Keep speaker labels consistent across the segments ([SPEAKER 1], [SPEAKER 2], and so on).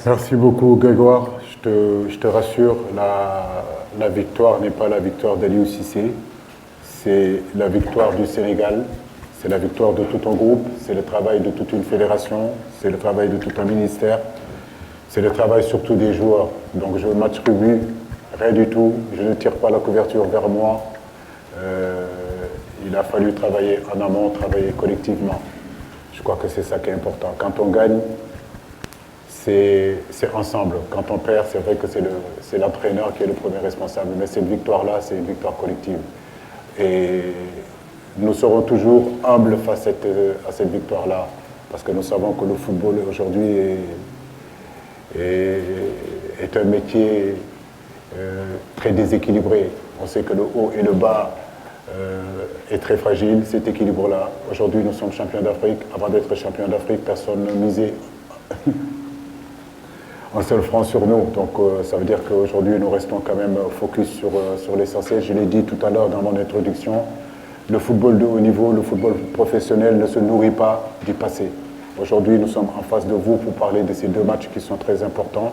[SPEAKER 1] Merci beaucoup Grégoire. Je te rassure, la victoire n'est pas la victoire d'Aliou Cissé, c'est la victoire du Sénégal, c'est la victoire de tout un groupe, c'est le travail de toute une fédération, c'est le travail de tout un ministère, c'est le travail surtout des joueurs. Donc je ne m'attribue rien du tout, je ne tire pas la couverture vers moi. Il a fallu travailler en amont, travailler collectivement. Je crois que c'est ça qui est important. Quand on gagne, c'est ensemble. Quand on perd, c'est vrai que c'est l'entraîneur qui est le premier responsable. Mais cette victoire-là, c'est une victoire collective. Et nous serons toujours humbles face à cette victoire-là. Parce que nous savons que le football aujourd'hui est un métier très déséquilibré. On sait que le haut et le bas est très fragile, cet équilibre-là. Aujourd'hui, nous sommes champions d'Afrique. Avant d'être champions d'Afrique, personne ne misait un seul franc sur nous. Donc ça veut dire qu'aujourd'hui, nous restons quand même focus sur l'essentiel. Je l'ai dit tout à l'heure dans mon introduction, le football de haut niveau, le football professionnel ne se nourrit pas du passé. Aujourd'hui, nous sommes en face de vous pour parler de ces deux matchs qui sont très importants.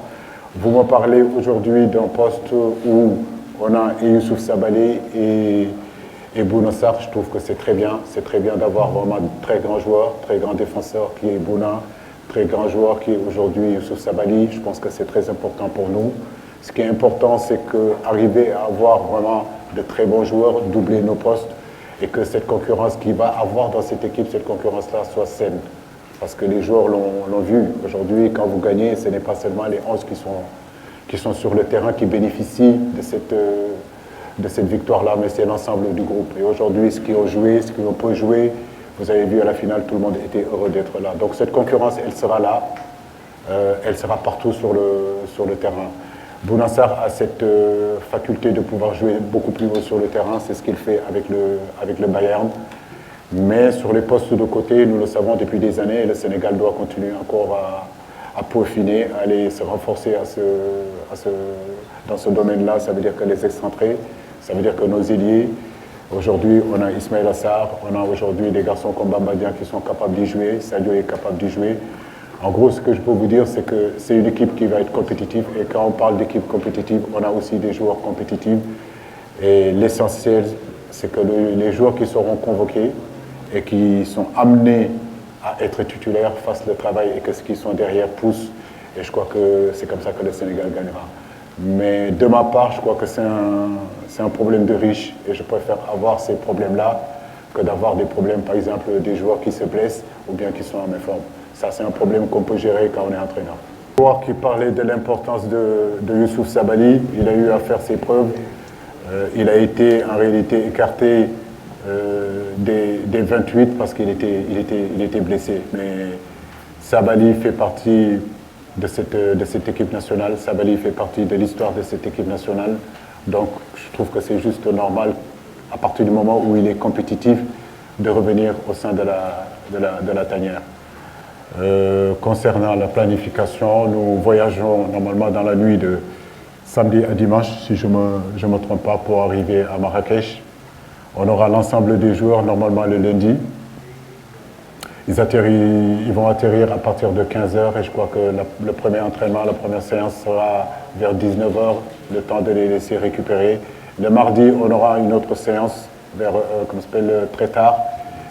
[SPEAKER 1] Vous me parlez aujourd'hui d'un poste où on a Youssouf Sabaly et Bouna Sarr. Je trouve que c'est très bien. C'est très bien d'avoir vraiment de très grands joueurs, très grands défenseurs qui est Bouna, très grand joueur qui est aujourd'hui Youssouf Sabaly. Je pense que c'est très important pour nous. Ce qui est important, c'est qu'arriver à avoir vraiment de très bons joueurs, doubler nos postes et que cette concurrence qu'il va avoir dans cette équipe, cette concurrence-là soit saine. Parce que les joueurs l'ont vu. Aujourd'hui, quand vous gagnez, ce n'est pas seulement les 11 qui sont sur le terrain qui bénéficient de cette victoire-là, mais c'est l'ensemble du groupe. Et aujourd'hui, ce qu'ils ont joué, ce qu'on peut jouer, vous avez vu à la finale, tout le monde était heureux d'être là. Donc cette concurrence, elle sera là. Elle sera partout sur le terrain. Bouna Sarr a cette faculté de pouvoir jouer beaucoup plus haut sur le terrain. C'est ce qu'il fait avec le Bayern. Mais sur les postes de côté, nous le savons depuis des années, le Sénégal doit continuer encore à peaufiner, à aller se renforcer dans ce domaine-là. Ça veut dire que les excentrés, ça veut dire que nos ailiers. Aujourd'hui, on a Ismaël Assar, on a aujourd'hui des garçons comme Bamba Dieng qui sont capables d'y jouer, Sadio est capable d'y jouer. En gros, ce que je peux vous dire, c'est que c'est une équipe qui va être compétitive. Et quand on parle d'équipe compétitive, on a aussi des joueurs compétitifs. Et l'essentiel, c'est que les joueurs qui seront convoqués et qui sont amenés à être titulaires fassent le travail et que ceux qui sont derrière poussent. Et je crois que c'est comme ça que le Sénégal gagnera. Mais de ma part, je crois que c'est un problème de riche et je préfère avoir ces problèmes-là que d'avoir des problèmes, par exemple, des joueurs qui se blessent ou bien qui sont en méforme. Ça, c'est un problème qu'on peut gérer quand on est entraîneur. Le joueur qui parlait de l'importance de Youssouf Sabaly, il a eu à faire ses preuves. Il a été en réalité écarté des 28 parce qu'il était blessé. Mais Sabaly fait partie de cette équipe nationale. Sabaly fait partie de l'histoire de cette équipe nationale. Donc je trouve que c'est juste normal, à partir du moment où il est compétitif, de revenir au sein de la tanière. Concernant la planification, nous voyageons normalement dans la nuit de samedi à dimanche, si je me trompe pas, pour arriver à Marrakech. On aura l'ensemble des joueurs normalement le lundi. Ils vont atterrir à partir de 15h et je crois que le premier entraînement, la première séance sera vers 19h, le temps de les laisser récupérer. Le mardi, on aura une autre séance vers, très tard.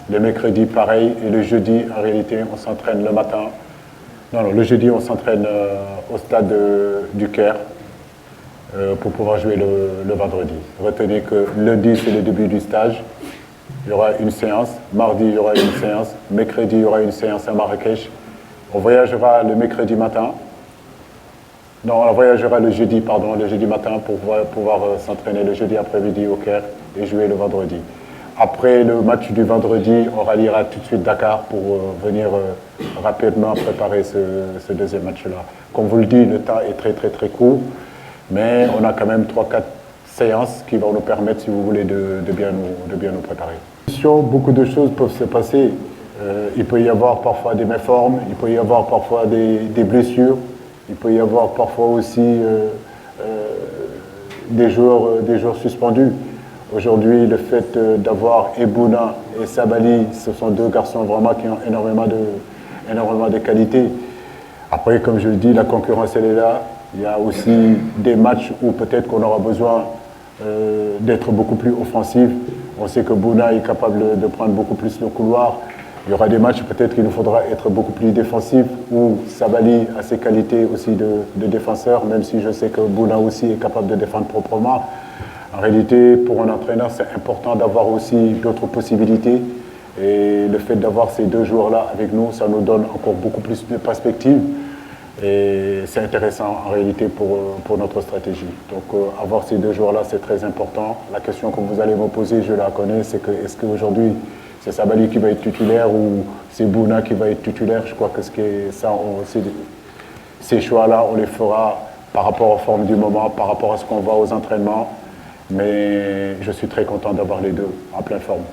[SPEAKER 1] Le mercredi, pareil. Et le jeudi, en réalité, on s'entraîne le matin. Non, le jeudi, on s'entraîne au stade du Caire pour pouvoir jouer le vendredi. Retenez que lundi, c'est le début du stage. Il y aura une séance. Mardi, il y aura une séance. Mercredi, il y aura une séance à Marrakech. On voyagera le mercredi matin. Non, on voyagera le jeudi matin pour pouvoir s'entraîner le jeudi après-midi au Caire et jouer le vendredi. Après le match du vendredi, on ralliera tout de suite Dakar pour venir rapidement préparer ce deuxième match-là. Comme vous le dites, le temps est très très très court, mais on a quand même 3-4 séances qui vont nous permettre, si vous voulez, de bien nous préparer. Beaucoup de choses peuvent se passer. Il peut y avoir parfois des méformes, il peut y avoir parfois des blessures, il peut y avoir parfois aussi des joueurs suspendus. Aujourd'hui, le fait d'avoir Bouna et Sabaly, ce sont deux garçons vraiment qui ont énormément de qualité. Après, comme je le dis, la concurrence, elle est là. Il y a aussi des matchs où peut-être qu'on aura besoin d'être beaucoup plus offensif. On sait que Bouna est capable de prendre beaucoup plus le couloir. Il y aura des matchs peut-être qu'il nous faudra être beaucoup plus défensif, où Sabali a ses qualités aussi de défenseur, même si je sais que Bouna aussi est capable de défendre proprement. En réalité, pour un entraîneur, c'est important d'avoir aussi d'autres possibilités. Et le fait d'avoir ces deux joueurs-là avec nous, ça nous donne encore beaucoup plus de perspectives. Et c'est intéressant en réalité pour notre stratégie. Donc avoir ces deux joueurs-là, c'est très important. La question que vous allez me poser, je la connais, c'est que est-ce qu'aujourd'hui c'est Sabali qui va être titulaire ou c'est Bouna qui va être titulaire? Je crois que ces choix-là, on les fera par rapport aux formes du moment, par rapport à ce qu'on voit aux entraînements. Mais je suis très content d'avoir les deux en pleine forme.